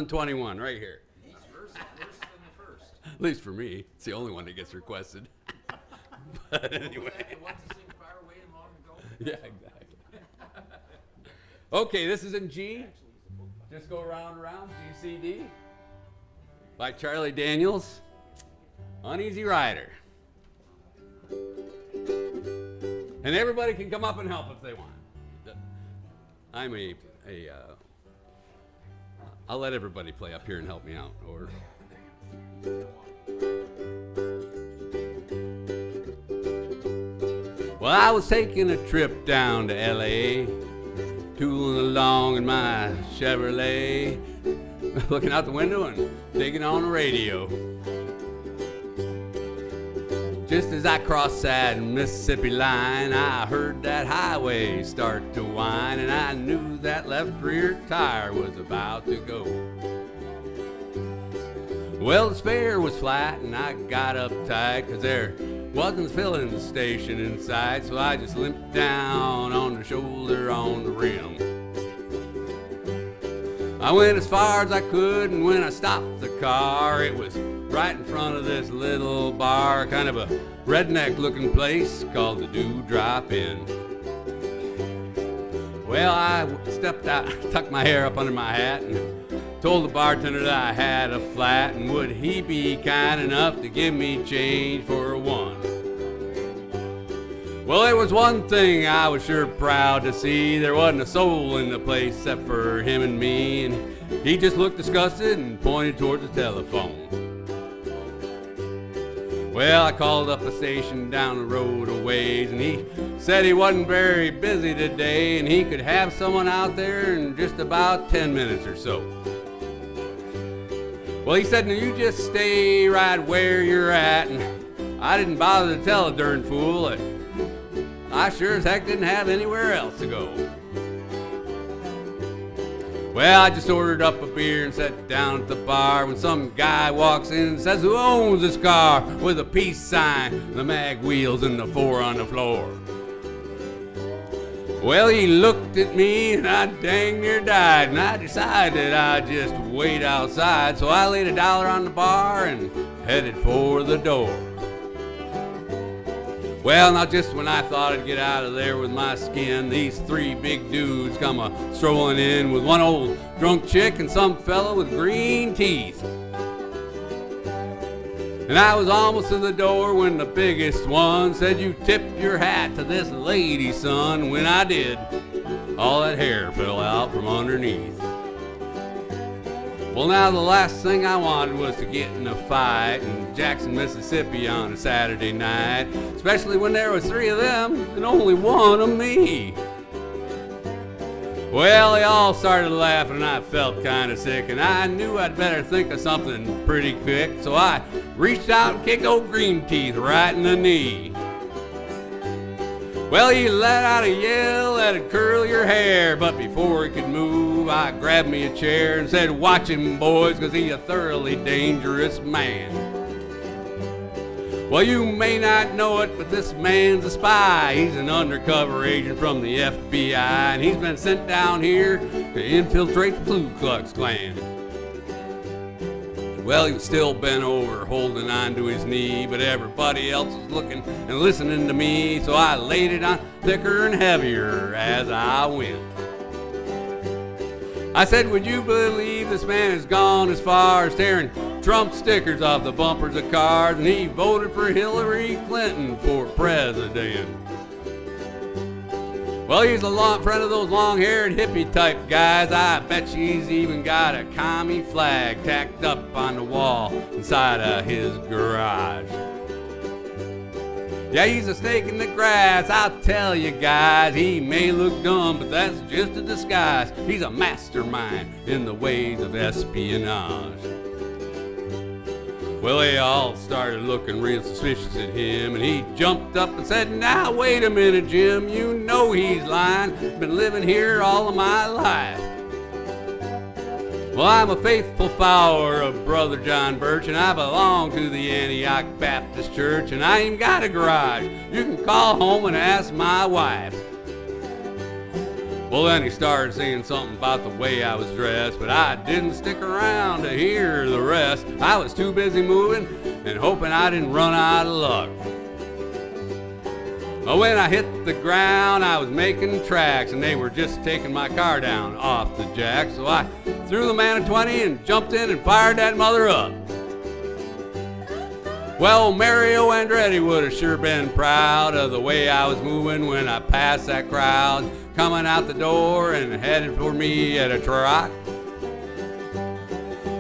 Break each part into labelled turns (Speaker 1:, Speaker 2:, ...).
Speaker 1: 21 right here.
Speaker 2: Each verse is worse than the first.
Speaker 1: At least for me. It's the only one that gets requested. But anyway.
Speaker 2: The ones that sing far away and long ago.
Speaker 1: Yeah, exactly. Okay, this is in G. Just go round and round. G, C, D. By Charlie Daniels. Uneasy Rider. And everybody can come up and help if they want. I'm I'll let everybody play up here and help me out. Or well, I was taking a trip down to L.A., tooling along in my Chevrolet, looking out the window and digging on the radio. Just as I crossed that Mississippi line, I heard that highway start to whine, and I knew that left rear tire was about to go. Well, the spare was flat, and I got uptight, 'cause there wasn't a filling station in sight, so I just limped down on the shoulder on the rim. I went as far as I could, and when I stopped the car, it was right in front of this little bar, kind of a redneck-looking place called the Dewdrop Inn. Well, I stepped out, tucked my hair up under my hat, and told the bartender that I had a flat, and would he be kind enough to give me change for one. Well, there was one thing I was sure proud to see. There wasn't a soul in the place except for him and me, and he just looked disgusted and pointed towards the telephone. Well, I called up a station down the road a ways, and he said he wasn't very busy today, and he could have someone out there in just about 10 minutes or so. Well, he said, "Now you just stay right where you're at," and I didn't bother to tell the darn fool that I sure as heck didn't have anywhere else to go. Well, I just ordered up a beer and sat down at the bar when some guy walks in and says, "Who owns this car?" with a peace sign, the mag wheels, and the 4 on the floor. Well, he looked at me and I dang near died, and I decided I'd just wait outside, so I laid $1 on the bar and headed for the door. Well, now just when I thought I'd get out of there with my skin, these 3 big dudes come strolling in with one old drunk chick and some fella with green teeth. And I was almost to the door when the biggest one said, "You tip your hat to this lady, son." When I did, all that hair fell out from underneath. Well, now the last thing I wanted was to get in a fight in Jackson, Mississippi on a Saturday night, especially when there was 3 of them and only 1 of me. Well, they all started laughing and I felt kind of sick, and I knew I'd better think of something pretty quick, so I reached out and kicked old Green Teeth right in the knee. Well, he let out a yell that'd curl your hair, but before he could move, I grabbed me a chair and said, "Watch him, boys, 'cause he's a thoroughly dangerous man." Well, you may not know it, but this man's a spy. He's an undercover agent from the FBI, and he's been sent down here to infiltrate the Ku Klux Klan. Well, he was still bent over, holding on to his knee, but everybody else was looking and listening to me, so I laid it on thicker and heavier as I went. I said, "Would you believe this man has gone as far as tearing Trump stickers off the bumpers of cars, and he voted for Hillary Clinton for president?" Well, he's a friend of those long-haired hippie-type guys. I bet you he's even got a commie flag tacked up on the wall inside of his garage. Yeah, he's a snake in the grass, I'll tell you guys. He may look dumb, but that's just a disguise. He's a mastermind in the ways of espionage. Well, they all started looking real suspicious at him, and he jumped up and said, "Now, wait a minute, Jim. You know he's lying. Been living here all of my life." Well, I'm a faithful follower of Brother John Birch, and I belong to the Antioch Baptist Church, and I ain't got a garage. You can call home and ask my wife. Well, then he started saying something about the way I was dressed, but I didn't stick around to hear the rest. I was too busy moving and hoping I didn't run out of luck. But when I hit the ground, I was making tracks, and they were just taking my car down off the jack. So I threw the man a 20 and jumped in and fired that mother up. Well, Mario Andretti would have sure been proud of the way I was moving when I passed that crowd coming out the door and headed for me at a trot.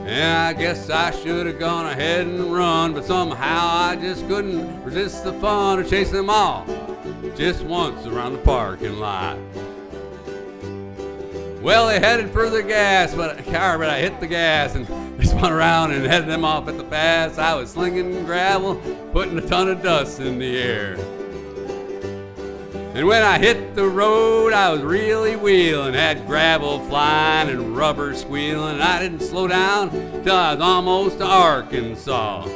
Speaker 1: And I guess I should have gone ahead and run, but somehow I just couldn't resist the fun of chasing them all just once around the parking lot. Well, they headed for the car, but I hit the gas and they spun around and headed them off at the pass. I was slinging gravel, putting a ton of dust in the air. And when I hit the road, I was really wheeling, had gravel flying and rubber squealing. And I didn't slow down till I was almost to Arkansas.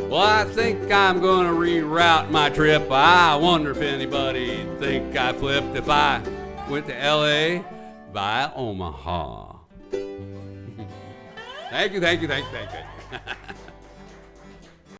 Speaker 1: Well, I think I'm gonna reroute my trip. I wonder if anybody'd think I flipped if I went to LA via Omaha. Thank you.